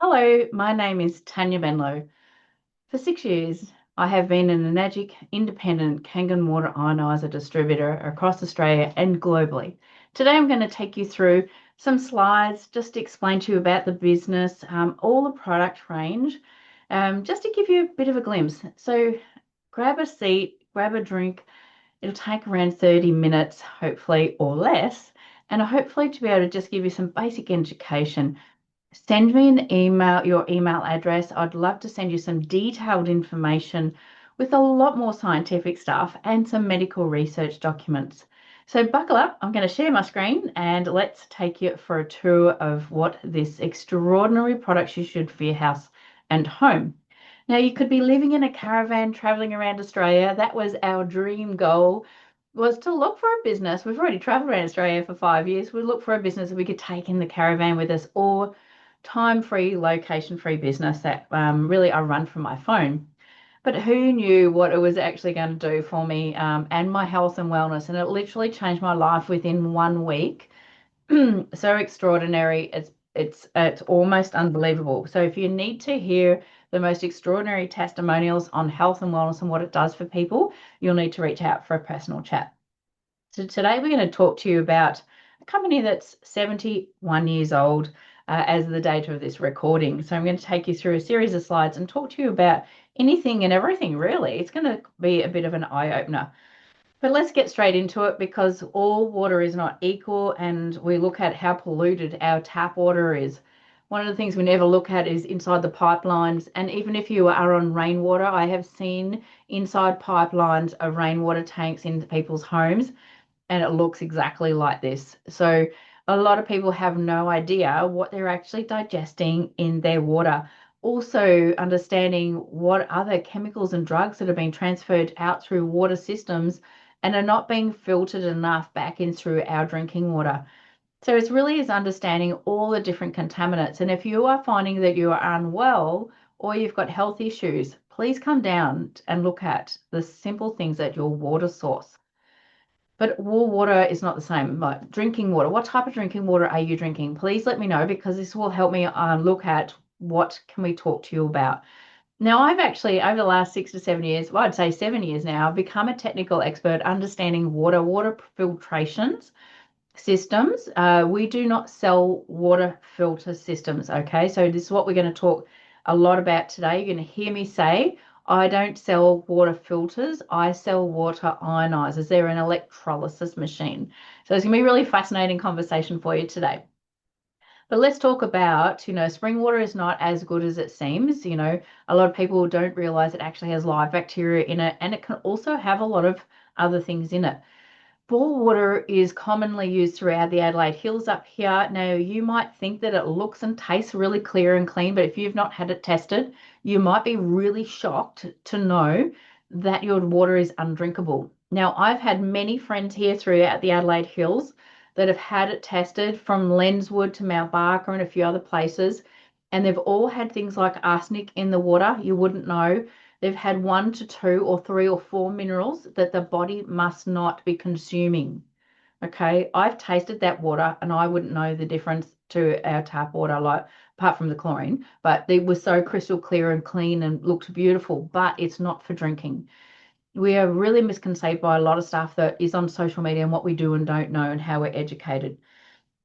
Hello, my name is Tanya Benlow. For 6 years, I have been an Enagic independent Kangen water ioniser distributor across Australia and globally. Today, I'm going to take you through some slides just to explain to you about the business, all the product range, just to give you a bit of a glimpse. So, grab a seat, grab a drink. It'll take around 30 minutes, hopefully, or less, and hopefully to be able to just give you some basic education. Send me an email, your email address. I'd love to send you some detailed information with a lot more scientific stuff and some medical research documents. So buckle up, I'm going to share my screen and let's take you for a tour of what this extraordinary product you should for your house and home. Now you could be living in a caravan traveling around Australia. That was our dream goal, was to look for a business. We've already traveled around Australia for 5 years. We'd look for a business that we could take in the caravan with us, or time-free, location-free business that really I run from my phone. But who knew what it was actually going to do for me and my health and wellness? And it literally changed my life within 1 week. So extraordinary. It's almost unbelievable. So if you need to hear the most extraordinary testimonials on health and wellness and what it does for people, you'll need to reach out for a personal chat. So today we're going to talk to you about a company that's 71 years old as the date of this recording. So I'm going to take you through a series of slides and talk to you about anything and everything, really. It's going to be a bit of an eye-opener. But let's get straight into it, because all water is not equal, and we look at how polluted our tap water is. One of the things we never look at is inside the pipelines. And even if you are on rainwater, I have seen inside pipelines of rainwater tanks in people's homes, and it looks exactly like this. So a lot of people have no idea what they're actually digesting in their water. Also understanding what other chemicals and drugs that have been transferred out through water systems and are not being filtered enough back in through our drinking water. So it really is understanding all the different contaminants. And if you are finding that you are unwell or you've got health issues, please come down and look at the simple things at your water source. But all water is not the same. Like drinking water, what type of drinking water are you drinking? Please let me know, because this will help me look at what can we talk to you about. Now, I've actually, over the last 6 to 7 years, well, I'd say 7 years now, become a technical expert understanding water filtrations systems. We do not sell water filter systems, okay? So this is what we're going to talk a lot about today. You're going to hear me say, I don't sell water filters, I sell water ionizers. They're an electrolysis machine. So it's going to be a really fascinating conversation for you today. But let's talk about, spring water is not as good as it seems. A lot of people don't realize it actually has live bacteria in it, and it can also have a lot of other things in it. Bore water is commonly used throughout the Adelaide Hills up here. Now, you might think that it looks and tastes really clear and clean, but if you've not had it tested, you might be really shocked to know that your water is undrinkable. Now, I've had many friends here throughout the Adelaide Hills that have had it tested, from Lenswood to Mount Barker and a few other places, and they've all had things like arsenic in the water. You wouldn't know. They've had 1 to 2 or 3 or 4 minerals that the body must not be consuming. Okay, I've tasted that water and I wouldn't know the difference to our tap water, like apart from the chlorine, but it was so crystal clear and clean and looked beautiful, but it's not for drinking. We are really misconceived by a lot of stuff that is on social media and what we do and don't know and how we're educated.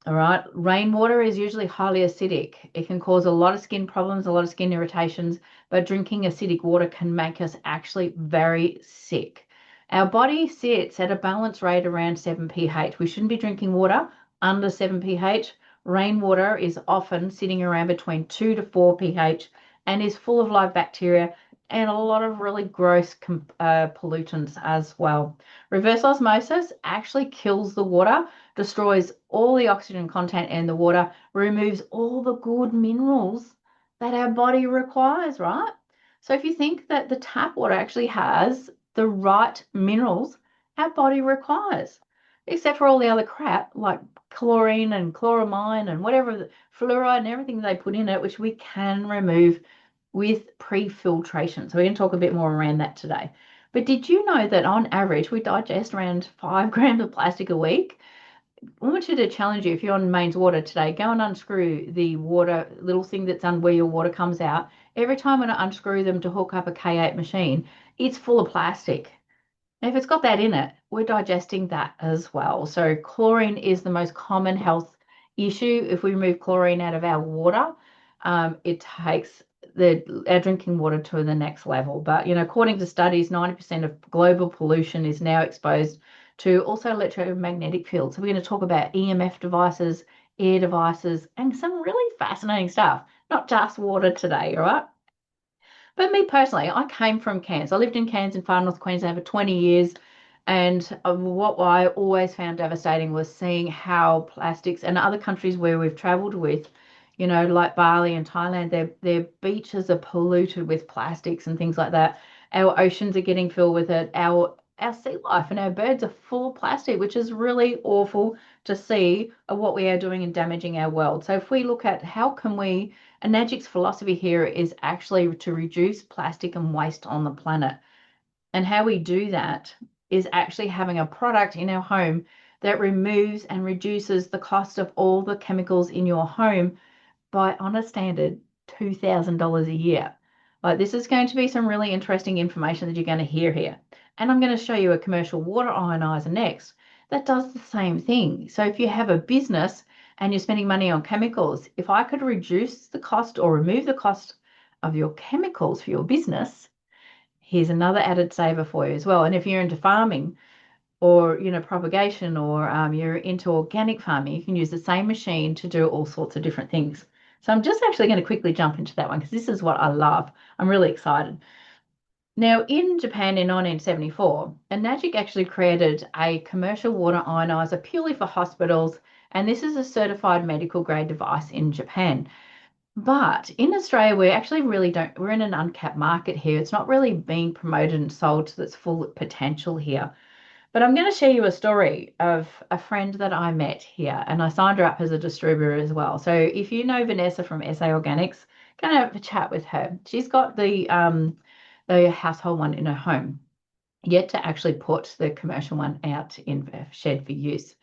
All right. Rainwater is usually highly acidic. It can cause a lot of skin problems, a lot of skin irritations, but drinking acidic water can make us actually very sick. Our body sits at a balance rate around 7 pH. We shouldn't be drinking water under 7 pH. Rainwater is often sitting around between 2 to 4 pH and is full of live bacteria and a lot of really gross pollutants as well. Reverse osmosis actually kills the water, destroys all the oxygen content in the water, removes all the good minerals that our body requires, right? So if you think that the tap water actually has the right minerals our body requires, except for all the other crap like chlorine and chloramine and whatever, fluoride and everything they put in it, which we can remove with pre-filtration. So we're going to talk a bit more around that today. But did you know that on average we digest around 5 grams of plastic a week? I want you to challenge you. If you're on mains water today, go and unscrew the water little thing that's on where your water comes out. Every time when I unscrew them to hook up a K8 machine, it's full of plastic. If it's got that in it, we're digesting that as well. So chlorine is the most common health issue. If we remove chlorine out of our water, it takes our drinking water to the next level. But according to studies, 90% of global pollution is now exposed to also electromagnetic fields. So we're going to talk about EMF devices, air devices, and some really fascinating stuff. Not just water today, all right? But me personally, I came from Cairns. I lived in Cairns in far north Queensland for 20 years. And what I always found devastating was seeing how plastics and other countries where we've traveled with, like Bali and Thailand, their beaches are polluted with plastics and things like that. Our oceans are getting filled with it. Our sea life and our birds are full of plastic, which is really awful to see what we are doing and damaging our world. So if we look at how can we, Enagic's philosophy here is actually to reduce plastic and waste on the planet. And how we do that is actually having a product in our home that removes and reduces the cost of all the chemicals in your home by, on a standard, $2,000 a year. Like, this is going to be some really interesting information that you're going to hear here. And I'm going to show you a commercial water ionizer next that does the same thing. So if you have a business and you're spending money on chemicals, if I could reduce the cost or remove the cost of your chemicals for your business, here's another added saver for you as well. And if you're into farming, or propagation, or you're into organic farming, you can use the same machine to do all sorts of different things. So I'm just actually going to quickly jump into that one because this is what I love. I'm really excited. Now, in Japan in 1974, Enagic actually created a commercial water ionizer purely for hospitals, and this is a certified medical grade device in Japan. But in Australia, we actually really don't, we're in an uncapped market here. It's not really being promoted and sold to its full potential here. But I'm going to share you a story of a friend that I met here, and I signed her up as a distributor as well. So if you know Vanessa from SA Organics, go and have a chat with her. She's got the household one in her home, yet to actually put the commercial one out in the shed for use.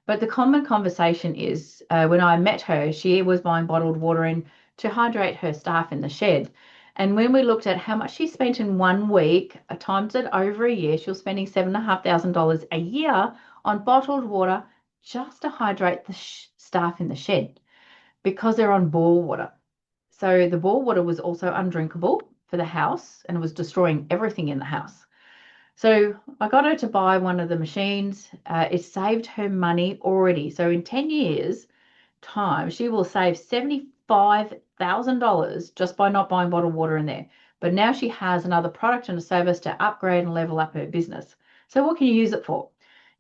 But the common conversation is when I met her, she was buying bottled water in to hydrate her staff in the shed. And when we looked at how much she spent in 1 week, times it over a year, she was spending $7,500 a year on bottled water just to hydrate the staff in the shed because they're on bore water. So the bore water was also undrinkable for the house and it was destroying everything in the house. So I got her to buy one of the machines. It saved her money already. So in 10 years' time, she will save $75,000 just by not buying bottled water in there. But now she has another product and a service to upgrade and level up her business. So what can you use it for?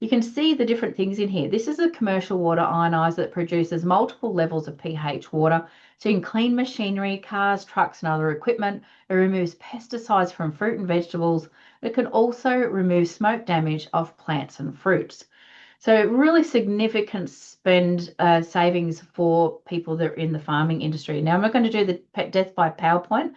You can see the different things in here. This is a commercial water ionizer that produces multiple levels of pH water. So you can clean machinery, cars, trucks, and other equipment. It removes pesticides from fruit and vegetables. It can also remove smoke damage of plants and fruits. So really significant spend savings for people that are in the farming industry. Now, I'm not going to do the death by PowerPoint,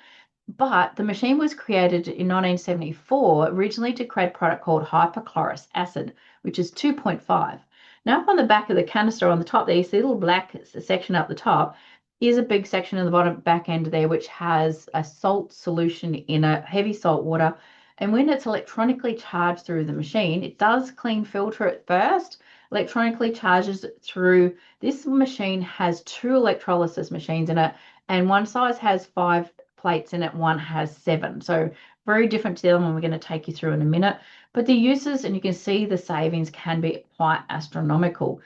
but the machine was created in 1974 originally to create a product called hypochlorous acid, which is 2.5. Now, up on the back of the canister on the top there, you see a little black section up the top, is a big section in the bottom back end there, which has a salt solution in a heavy salt water. And when it's electronically charged through the machine, it does clean filter at first, electronically charges it through. This machine has two electrolysis machines in it, and one size has 5 plates in it, one has 7. So very different to the other one we're going to take you through in a minute. But the uses, and you can see the savings can be quite astronomical.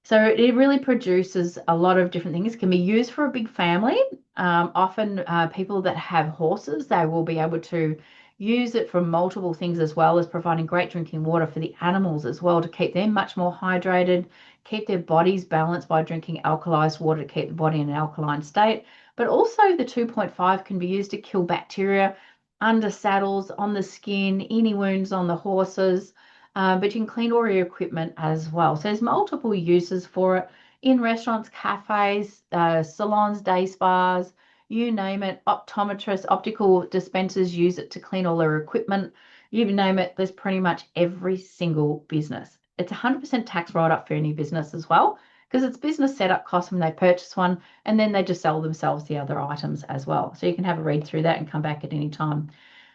So it really produces a lot of different things. It can be used for a big family. Often people that have horses, they will be able to use it for multiple things as well as providing great drinking water for the animals as well to keep them much more hydrated, keep their bodies balanced by drinking alkalized water to keep the body in an alkaline state. But also the 2.5 can be used to kill bacteria under saddles, on the skin, any wounds on the horses. But you can clean all your equipment as well. So there's multiple uses for it in restaurants, cafes, salons, day spas, you name it. Optometrists, optical dispensers use it to clean all their equipment. You name it, there's pretty much every single business It's 100% tax write-up for any business as well, because it's business setup costs when they purchase one, and then they just sell themselves the other items as well. So you can have a read through that and come back at any time.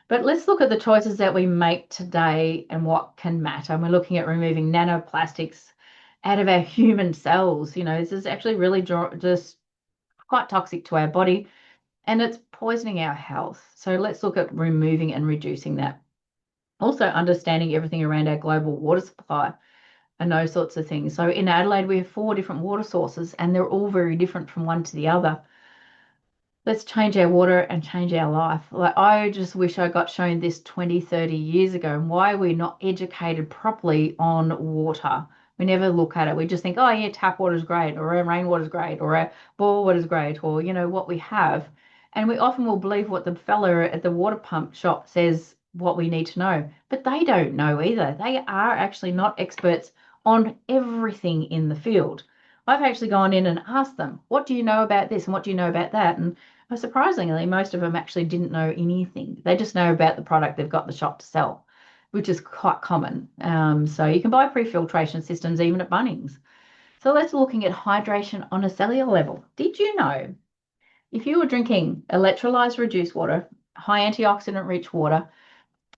But let's look at the choices that we make today and what can matter. And we're looking at removing nanoplastics out of our human cells. This is actually really just quite toxic to our body, and it's poisoning our health. So let's look at removing and reducing that. Also understanding everything around our global water supply and those sorts of things. So in Adelaide, we have 4 different water sources, and they're all very different from one to the other. Let's change our water and change our life. Like, I just wish I got shown this 20, 30 years ago, and why we're not educated properly on water. We never look at it. We just think, oh yeah, tap water is great, or rainwater is great, or bore water is great, or what we have. And we often will believe what the fella at the water pump shop says what we need to know, but they don't know either. They are actually not experts on everything in the field. I've actually gone in and asked them, what do you know about this and what do you know about that? And surprisingly, most of them actually didn't know anything. They just know about the product they've got in the shop to sell, which is quite common. So you can buy pre-filtration systems even at Bunnings. So let's looking at hydration on a cellular level. Did you know if you were drinking electrolyzed reduced water, high antioxidant rich water,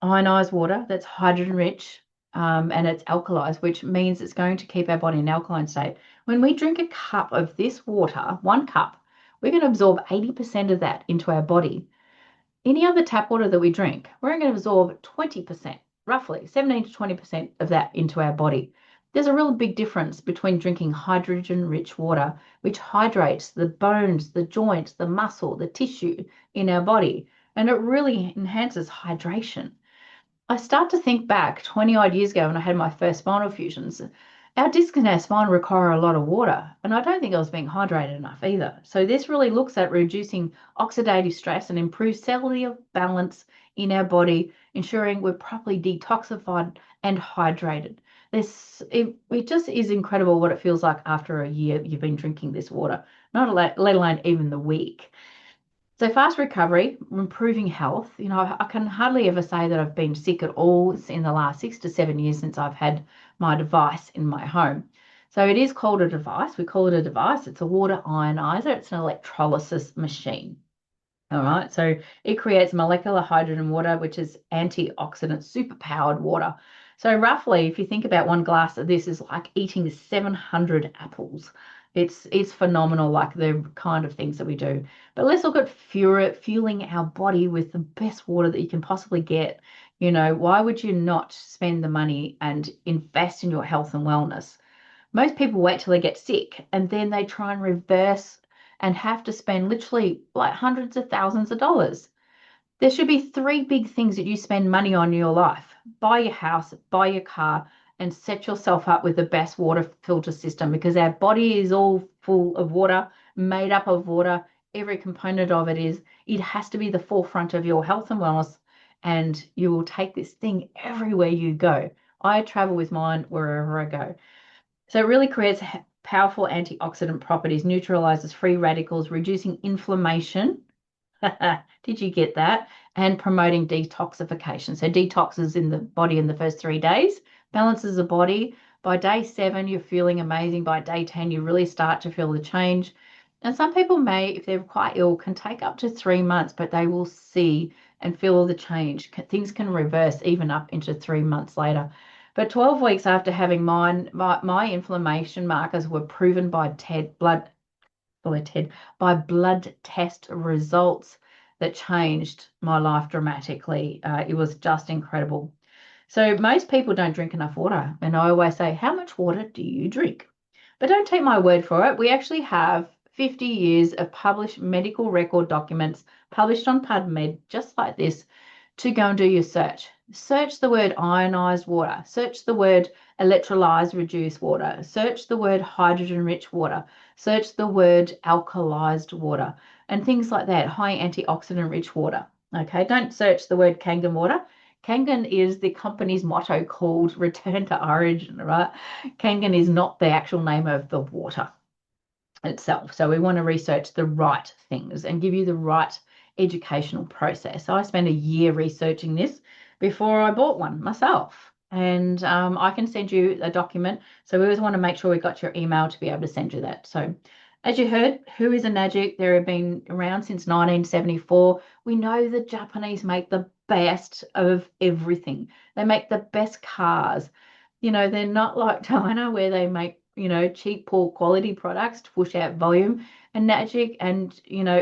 ionized water that's hydrogen rich, and it's alkalized, which means it's going to keep our body in an alkaline state. When we drink a cup of this water, 1 cup, we're going to absorb 80% of that into our body. Any other tap water that we drink, we're going to absorb 20%, roughly 17 to 20% of that into our body. There's a real big difference between drinking hydrogen-rich water, which hydrates the bones, the joints, the muscle, the tissue in our body, and it really enhances hydration. I start to think back 20 odd years ago when I had my first spinal fusions. Our discs in our spine require a lot of water, and I don't think I was being hydrated enough either. So this really looks at reducing oxidative stress and improves cellular balance in our body, ensuring we're properly detoxified and hydrated. It just is incredible what it feels like after a year you've been drinking this water, not let alone even the week. So fast recovery, improving health. I can hardly ever say that I've been sick at all in the last 6 to 7 years since I've had my device in my home. So it is called a device. We call it a device. It's a water ionizer. It's an electrolysis machine. All right, so it creates molecular hydrogen water, which is antioxidant superpowered water. So roughly, if you think about 1 glass of this is like eating 700 apples. It's phenomenal, like the kind of things that we do. But let's look at fueling our body with the best water that you can possibly get. Why would you not spend the money and invest in your health and wellness? Most people wait till they get sick and then they try and reverse and have to spend literally like hundreds of thousands of dollars. There should be 3 big things that you spend money on in your life. Buy your house, buy your car, and set yourself up with the best water filter system, because our body is all full of water, made up of water. Every component of it has to be the forefront of your health and wellness, and you will take this thing everywhere you go. I travel with mine wherever I go. So it really creates powerful antioxidant properties, neutralizes free radicals, reducing inflammation. Did you get that? And promoting detoxification. So detoxes in the body in the first 3 days, balances the body. By day 7, you're feeling amazing. By day 10, you really start to feel the change. And some people may, if they're quite ill, can take up to 3 months, but they will see and feel the change. Things can reverse even up into 3 months later. But 12 weeks after having mine, my inflammation markers were proven by blood test results that changed my life dramatically. It was just incredible. So most people don't drink enough water. And I always say, how much water do you drink? But don't take my word for it. We actually have 50 years of published medical record documents published on PubMed, just like this, to go and do your search. Search the word ionized water. Search the word electrolyzed reduced water. Search the word hydrogen rich water. Search the word alkalized water and things like that, high antioxidant rich water. Okay, don't search the word Kangen water. Kangen is the company's motto called return to origin, right? Kangen is not the actual name of the water itself. So we want to research the right things and give you the right educational process. So I spent a year researching this before I bought one myself. and I can send you a document. So we always want to make sure we got your email to be able to send you that. So as you heard, who is Enagic? They have been around since 1974. We know the Japanese make the best of everything. They make the best cars. They're not like China where they make, cheap, poor quality products to push out volume. Enagic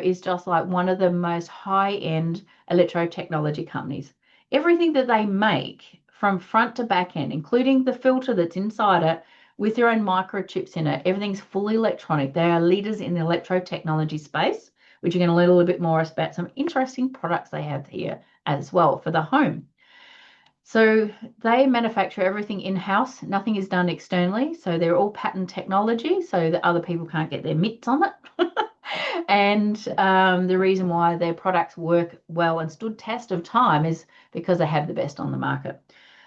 is just like one of the most high-end electro technology companies. Everything that they make from front to back end, including the filter that's inside it with their own microchips in it, everything's fully electronic. They are leaders in the electro technology space, which you're going to learn a little bit more about some interesting products they have here as well for the home. So they manufacture everything in-house. Nothing is done externally. So they're all patent technology so that other people can't get their mitts on it. And the reason why their products work well and stood test of time is because they have the best on the market.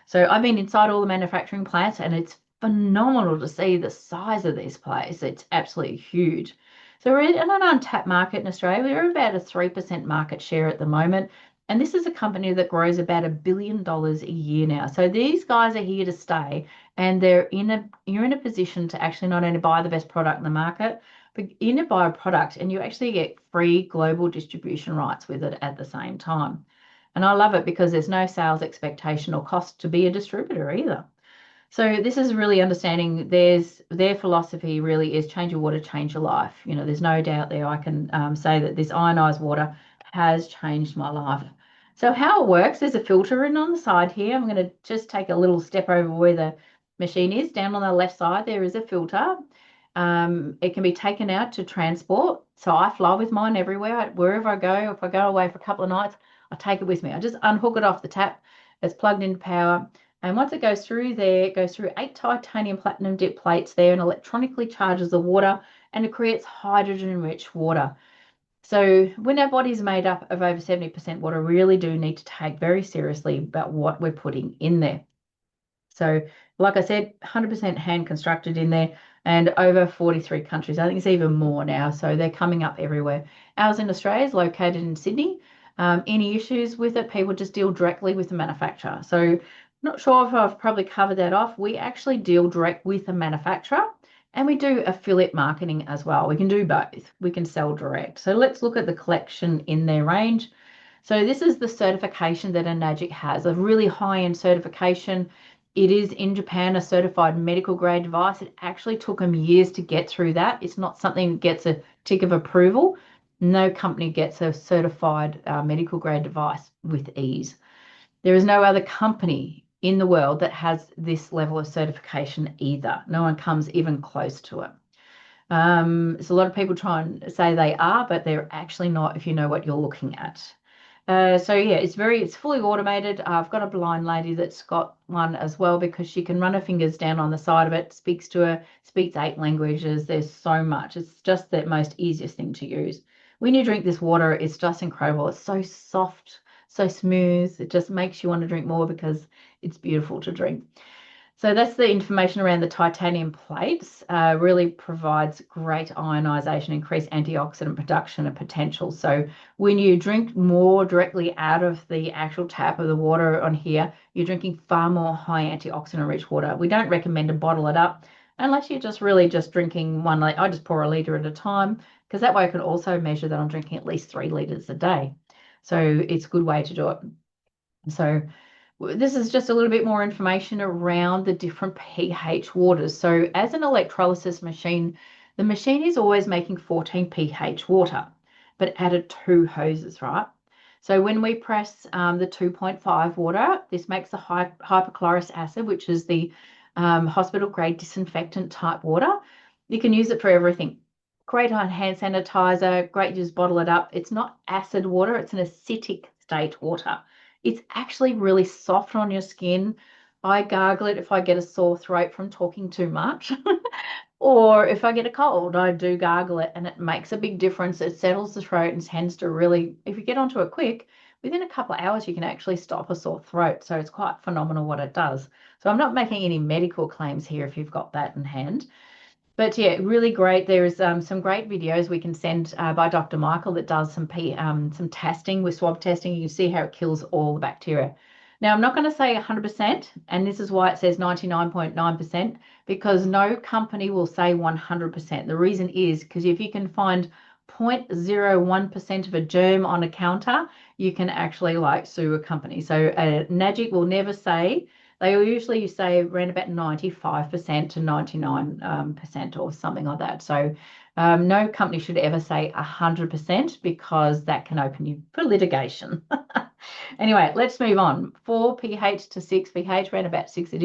So I've been inside all the manufacturing plants, and it's phenomenal to see the size of this place. It's absolutely huge. So we're in an untapped market in Australia. We're about a 3% market share at the moment. And this is a company that grows about $1 billion a year now. So these guys are here to stay, and you're in a position to actually not only buy the best product in the market, but you buy a product and you actually get free global distribution rights with it at the same time. And I love it because there's no sales expectation or cost to be a distributor either. So this is really understanding their philosophy really is change your water, change your life. There's no doubt there. I can say that this ionized water has changed my life. So how it works, there's a filter in on the side here. I'm going to just take a little step over where the machine is. Down on the left side, there is a filter. It can be taken out to transport. So I fly with mine everywhere, wherever I go. If I go away for a couple of nights, I take it with me. I just unhook it off the tap. It's plugged into power. And once it goes through there, it goes through 8 titanium platinum dip plates there and electronically charges the water, and it creates hydrogen-rich water. So when our body's made up of over 70% water, we really do need to take very seriously about what we're putting in there. So like I said, 100% hand constructed in there and over 43 countries. I think it's even more now. So they're coming up everywhere. Ours in Australia is located in Sydney. Any issues with it, people just deal directly with the manufacturer. So not sure if I've probably covered that off. We actually deal direct with the manufacturer, and we do affiliate marketing as well. We can do both. We can sell direct. So let's look at the collection in their range. So this is the certification that Enagic has, a really high-end certification. It is in Japan a certified medical grade device. It actually took them years to get through that. It's not something that gets a tick of approval. No company gets a certified medical grade device with ease. There is no other company in the world that has this level of certification either. No one comes even close to it. So a lot of people try and say they are, but they're actually not if you know what you're looking at. So yeah, it's fully automated. I've got a blind lady that's got one as well because she can run her fingers down on the side of it, speaks to her, speaks 8 languages. There's so much. It's just the most easiest thing to use. When you drink this water, it's just incredible. It's so soft, so smooth. It just makes you want to drink more because it's beautiful to drink. So that's the information around the titanium plates. Really provides great ionization, increased antioxidant production and potential. So when you drink more directly out of the actual tap of the water on here, you're drinking far more high antioxidant rich water. We don't recommend to bottle it up unless you're just really just drinking 1 litre. I just pour a litre at a time because that way I can also measure that I'm drinking at least 3 litres a day. So it's a good way to do it. So this is just a little bit more information around the different pH waters. So as an electrolysis machine, the machine is always making 14 pH water, but added 2 hoses, right? So when we press the 2.5 water, this makes the hypochlorous acid, which is the hospital grade disinfectant type water. You can use it for everything. Great on hand sanitizer, great to just bottle it up. It's not acid water, it's an acidic state water. It's actually really soft on your skin. I gargle it if I get a sore throat from talking too much. Or if I get a cold, I do gargle it and it makes a big difference. It settles the throat and tends to really, if you get onto it quick, within a couple of hours, you can actually stop a sore throat. So it's quite phenomenal what it does. So I'm not making any medical claims here if you've got that in hand. But yeah, really great. There is some great videos we can send by Dr. Michael that does some testing with swab testing. You can see how it kills all the bacteria. Now, I'm not going to say 100%, and this is why it says 99.9%, because no company will say 100%. The reason is because if you can find 0.01% of a germ on a counter, you can actually like sue a company. So Enagic will never say, they will usually say around about 95% to 99% or something like that. So no company should ever say 100% because that can open you for litigation. Anyway, let's move on. 4 pH to 6 pH, around about 6 it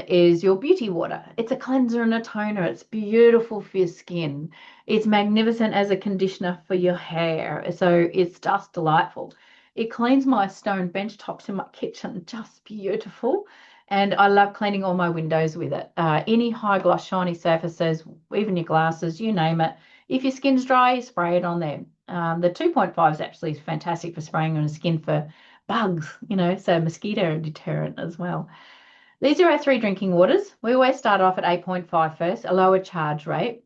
is your beauty water. It's a cleanser and a toner. It's beautiful for your skin. It's magnificent as a conditioner for your hair. So it's just delightful. It cleans my stone bench tops in my kitchen, just beautiful. And I love cleaning all my windows with it. Any high gloss, shiny surfaces, even your glasses, you name it. If your skin's dry, spray it on there. The 2.5 is actually fantastic for spraying on the skin for bugs, so mosquito deterrent as well. These are our 3 drinking waters. We always start off at 8.5 first, a lower charge rate,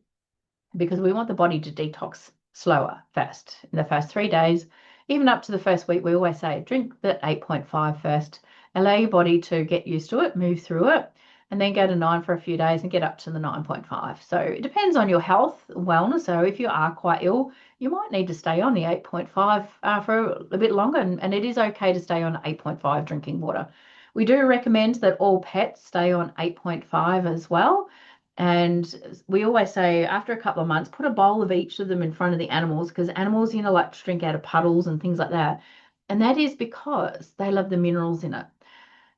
because we want the body to detox slower first. In the first 3 days, even up to the first week, we always say drink the 8.5 first, allow your body to get used to it, move through it, and then go to 9 for a few days and get up to the 9.5. So it depends on your health, wellness. So if you are quite ill, you might need to stay on the 8.5 for a bit longer, and it is okay to stay on 8.5 drinking water. We do recommend that all pets stay on 8.5 as well. And we always say after a couple of months, put a bowl of each of them in front of the animals, because animals, like to drink out of puddles and things like that. And that is because they love the minerals in it.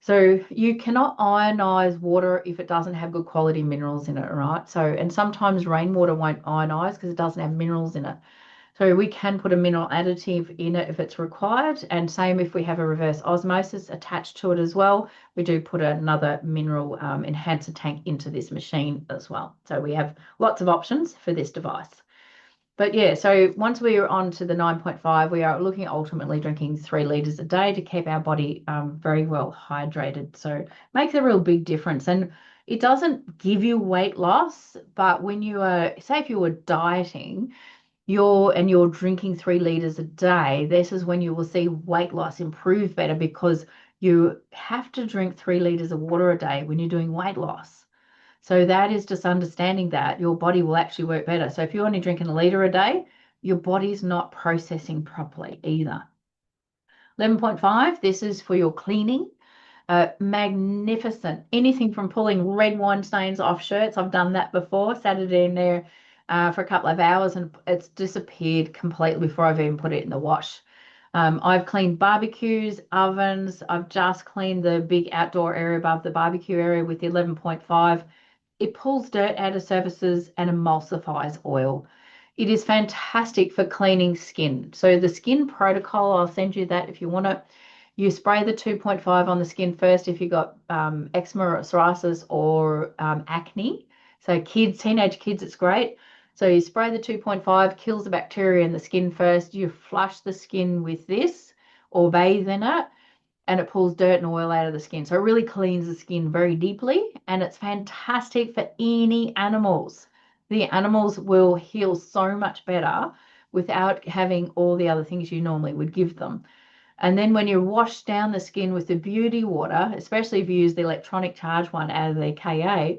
So you cannot ionize water if it doesn't have good quality minerals in it, right? So, and sometimes rainwater won't ionize because it doesn't have minerals in it. So we can put a mineral additive in it if it's required. And same if we have a reverse osmosis attached to it as well. We do put another mineral enhancer tank into this machine as well. So we have lots of options for this device. But yeah, so once we are on to the 9.5, we are looking at ultimately drinking 3 litres a day to keep our body very well hydrated. So it makes a real big difference. And it doesn't give you weight loss, but when you are, say if you were dieting, you're drinking 3 litres a day, this is when you will see weight loss improve better, because you have to drink 3 litres of water a day when you're doing weight loss. So that is just understanding that your body will actually work better. So if you're only drinking a litre a day, your body's not processing properly either. 11.5, this is for your cleaning. Magnificent. Anything from pulling red wine stains off shirts. I've done that before, sat it in there for a couple of hours and it's disappeared completely before I've even put it in the wash. I've cleaned barbecues, ovens. I've just cleaned the big outdoor area above the barbecue area with the 11.5. It pulls dirt out of surfaces and emulsifies oil. It is fantastic for cleaning skin. So the skin protocol, I'll send you that if you want it. You spray the 2.5 on the skin first if you've got eczema or psoriasis or acne. So kids, teenage kids, it's great. So you spray the 2.5, kills the bacteria in the skin first. You flush the skin with this or bathe in it, and it pulls dirt and oil out of the skin. So it really cleans the skin very deeply, and it's fantastic for any animals. The animals will heal so much better without having all the other things you normally would give them. And then when you wash down the skin with the beauty water, especially if you use the electronic charge one out of the KA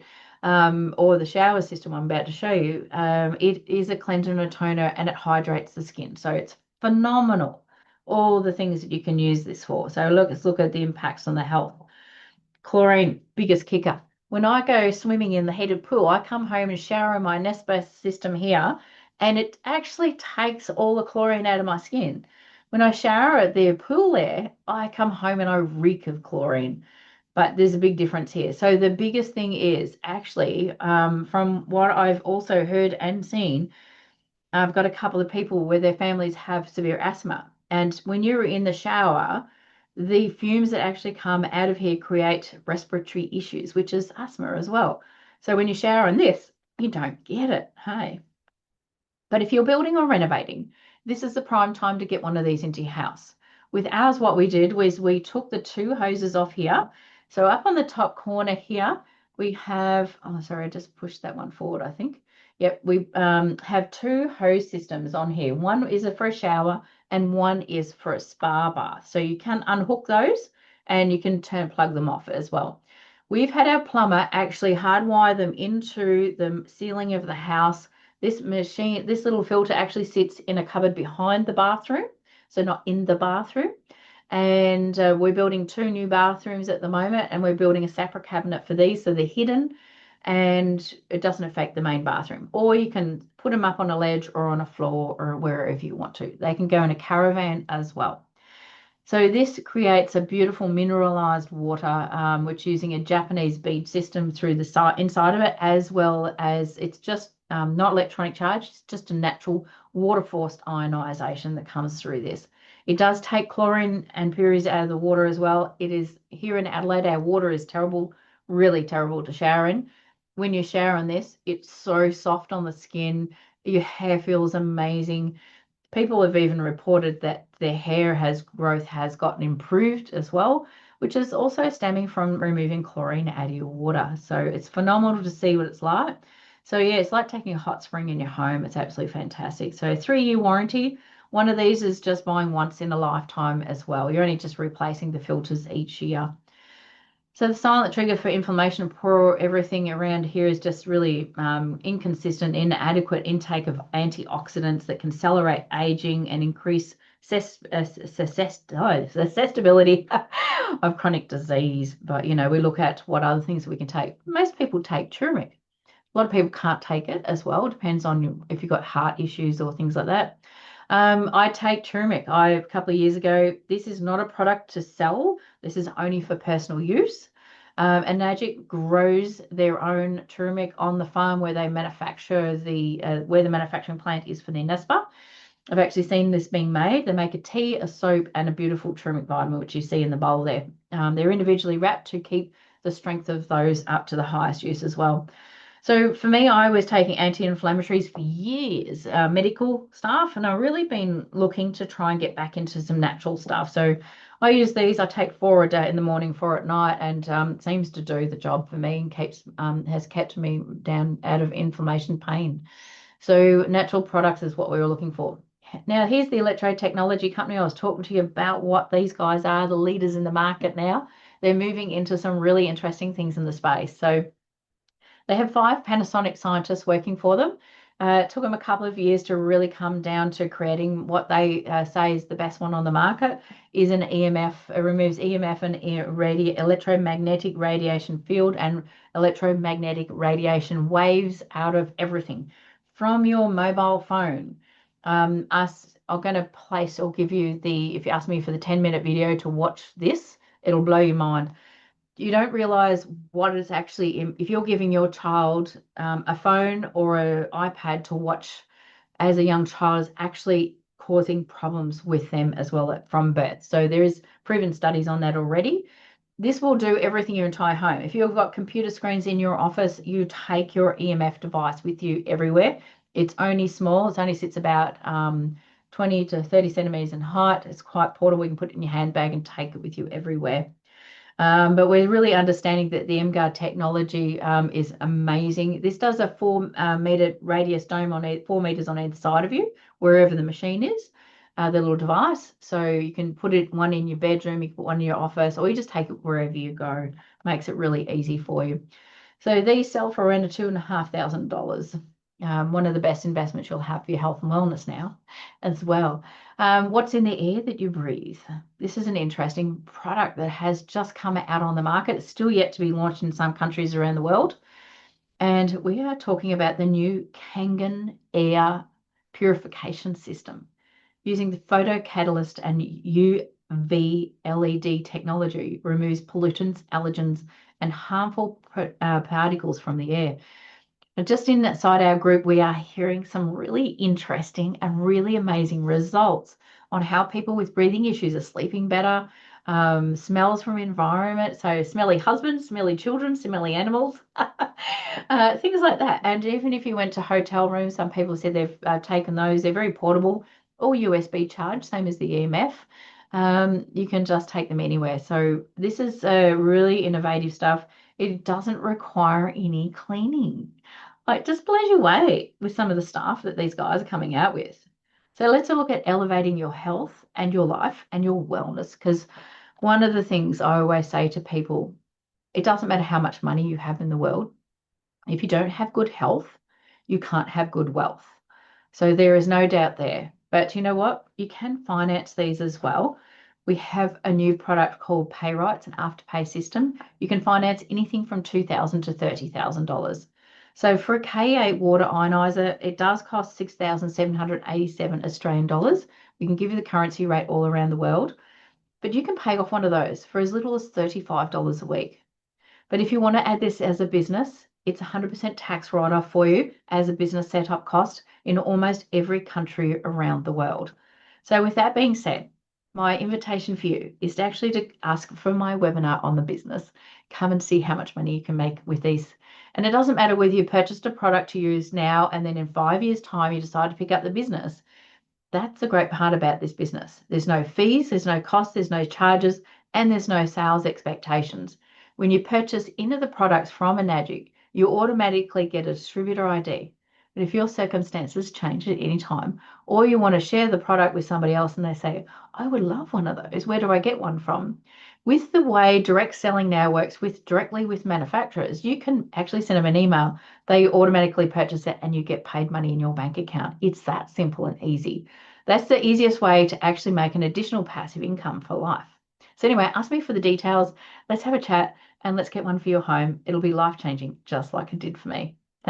or the shower system I'm about to show you, it is a cleanser and a toner, and it hydrates the skin. So it's phenomenal, all the things that you can use this for. So let's look at the impacts on the health. Chlorine, biggest kicker. When I go swimming in the heated pool, I come home and shower in my nest-based system here, and it actually takes all the chlorine out of my skin. When I shower at the pool there, I come home and I reek of chlorine. But there's a big difference here. So the biggest thing is actually, from what I've also heard and seen, I've got a couple of people where their families have severe asthma. And when you're in the shower, the fumes that actually come out of here create respiratory issues, which is asthma as well. So when you shower in this, you don't get it. Hey. But if you're building or renovating, this is the prime time to get one of these into your house. With ours, what we did was we took the 2 hoses off here. So up on the top corner here, we have, oh, sorry, I just pushed that one forward, I think. Yep, we have two hose systems on here. One is for a shower and one is for a spa bath. So you can unhook those and you can plug them off as well. We've had our plumber actually hardwire them into the ceiling of the house. This machine, this little filter actually sits in a cupboard behind the bathroom, so not in the bathroom. And we're building two new bathrooms at the moment, and we're building a separate cabinet for these, so they're hidden and it doesn't affect the main bathroom. Or you can put them up on a ledge or on a floor or wherever you want to. They can go in a caravan as well. So this creates a beautiful mineralized water, which using a Japanese bead system through the inside of it, as well as it's just not electronic charge, it's just a natural water forced ionization that comes through this. It does take chlorine and impurities out of the water as well. It is here in Adelaide, our water is terrible, really terrible to shower in. When you shower in this, it's so soft on the skin. Your hair feels amazing. People have even reported that their growth has gotten improved as well, which is also stemming from removing chlorine out of your water. So it's phenomenal to see what it's like. So yeah, it's like taking a hot spring in your home. It's absolutely fantastic. So 3-year warranty. One of these is just buying once in a lifetime as well. You're only just replacing the filters each year. So the silent trigger for inflammation and poor everything around here is just really inconsistent, inadequate intake of antioxidants that can accelerate aging and increase susceptibility of chronic disease. But, you know, we look at what other things we can take. Most people take turmeric. A lot of people can't take it as well. It depends on if you've got heart issues or things like that. I take turmeric. A couple of years ago, this is not a product to sell. This is only for personal use. Enagic grows their own turmeric on the farm where they manufacture where the manufacturing plant is for their NESPA. I've actually seen this being made. They make a tea, a soap, and a beautiful turmeric vitamin, which you see in the bowl there. They're individually wrapped to keep the strength of those up to the highest use as well. So for me, I was taking anti-inflammatories for years, medical stuff, and I've really been looking to try and get back into some natural stuff. So I use these. I take 4 a day in the morning, 4 at night, and it seems to do the job for me and has kept me down out of inflammation pain. So natural products is what we were looking for. Now, here's the electrode technology company I was talking to you about. What these guys are, the leaders in the market now. They're moving into some really interesting things in the space. So they have 5 Panasonic scientists working for them. It took them a couple of years to really come down to creating what they say is the best one on the market, is an EMF. It removes EMF and electromagnetic radiation field and electromagnetic radiation waves out of everything from your mobile phone. I'm going to place or give you if you ask me for the 10-minute video to watch this, it'll blow your mind. You don't realize what is actually if you're giving your child a phone or an iPad to watch as a young child is actually causing problems with them as well from birth. So there is proven studies on that already. This will do everything your entire home. If you've got computer screens in your office, you take your EMF device with you everywhere. It's only small. It only sits about 20 to 30 centimeters in height. It's quite portable. You can put it in your handbag and take it with you everywhere. But we're really understanding that the MGuard technology is amazing. This does a 4-meter radius dome on 4 meters on either side of you, wherever the machine is, the little device. So you can put one in your bedroom, you can put one in your office, or you just take it wherever you go. Makes it really easy for you. So these sell for around $2,500. One of the best investments you'll have for your health and wellness now as well. What's in the air that you breathe? This is an interesting product that has just come out on the market. It's still yet to be launched in some countries around the world. And we are talking about the new Kangen Air purification system using the photocatalyst and UV LED technology. Removes pollutants, allergens, and harmful particles from the air. And just inside our group, we are hearing some really interesting and really amazing results on how people with breathing issues are sleeping better, smells from environment, so smelly husbands, smelly children, smelly animals, things like that. And even if you went to hotel rooms, some people said they've taken those. They're very portable, all USB charged, same as the EMF. You can just take them anywhere. So this is really innovative stuff. It doesn't require any cleaning. Like, just blows you away with some of the stuff that these guys are coming out with. So let's look at elevating your health and your life and your wellness. Because one of the things I always say to people, it doesn't matter how much money you have in the world. If you don't have good health, you can't have good wealth. So there is no doubt there. But you know what? You can finance these as well. We have a new product called Pay Rights, an afterpay system. You can finance anything from $2,000 to $30,000. So for a K8 water ionizer, it does cost 6,787 Australian dollars. We can give you the currency rate all around the world, but you can pay off one of those for as little as $35 a week. But if you want to add this as a business, it's 100% tax write-off for you as a business setup cost in almost every country around the world. So with that being said, my invitation for you is to actually to ask for my webinar on the business. Come and see how much money you can make with these. And it doesn't matter whether you purchased a product to use now and then in 5 years' time you decide to pick up the business. That's the great part about this business. There's no fees, there's no costs, there's no charges, and there's no sales expectations. When you purchase any of the products from Enagic, you automatically get a distributor ID. But if your circumstances change at any time, or you want to share the product with somebody else and they say, I would love one of those, where do I get one from? With the way direct selling now works directly with manufacturers, you can actually send them an email, they automatically purchase it, and you get paid money in your bank account. It's that simple and easy. That's the easiest way to actually make an additional passive income for life. So anyway, ask me for the details. Let's have a chat and let's get one for your home. It'll be life-changing, just like it did for me.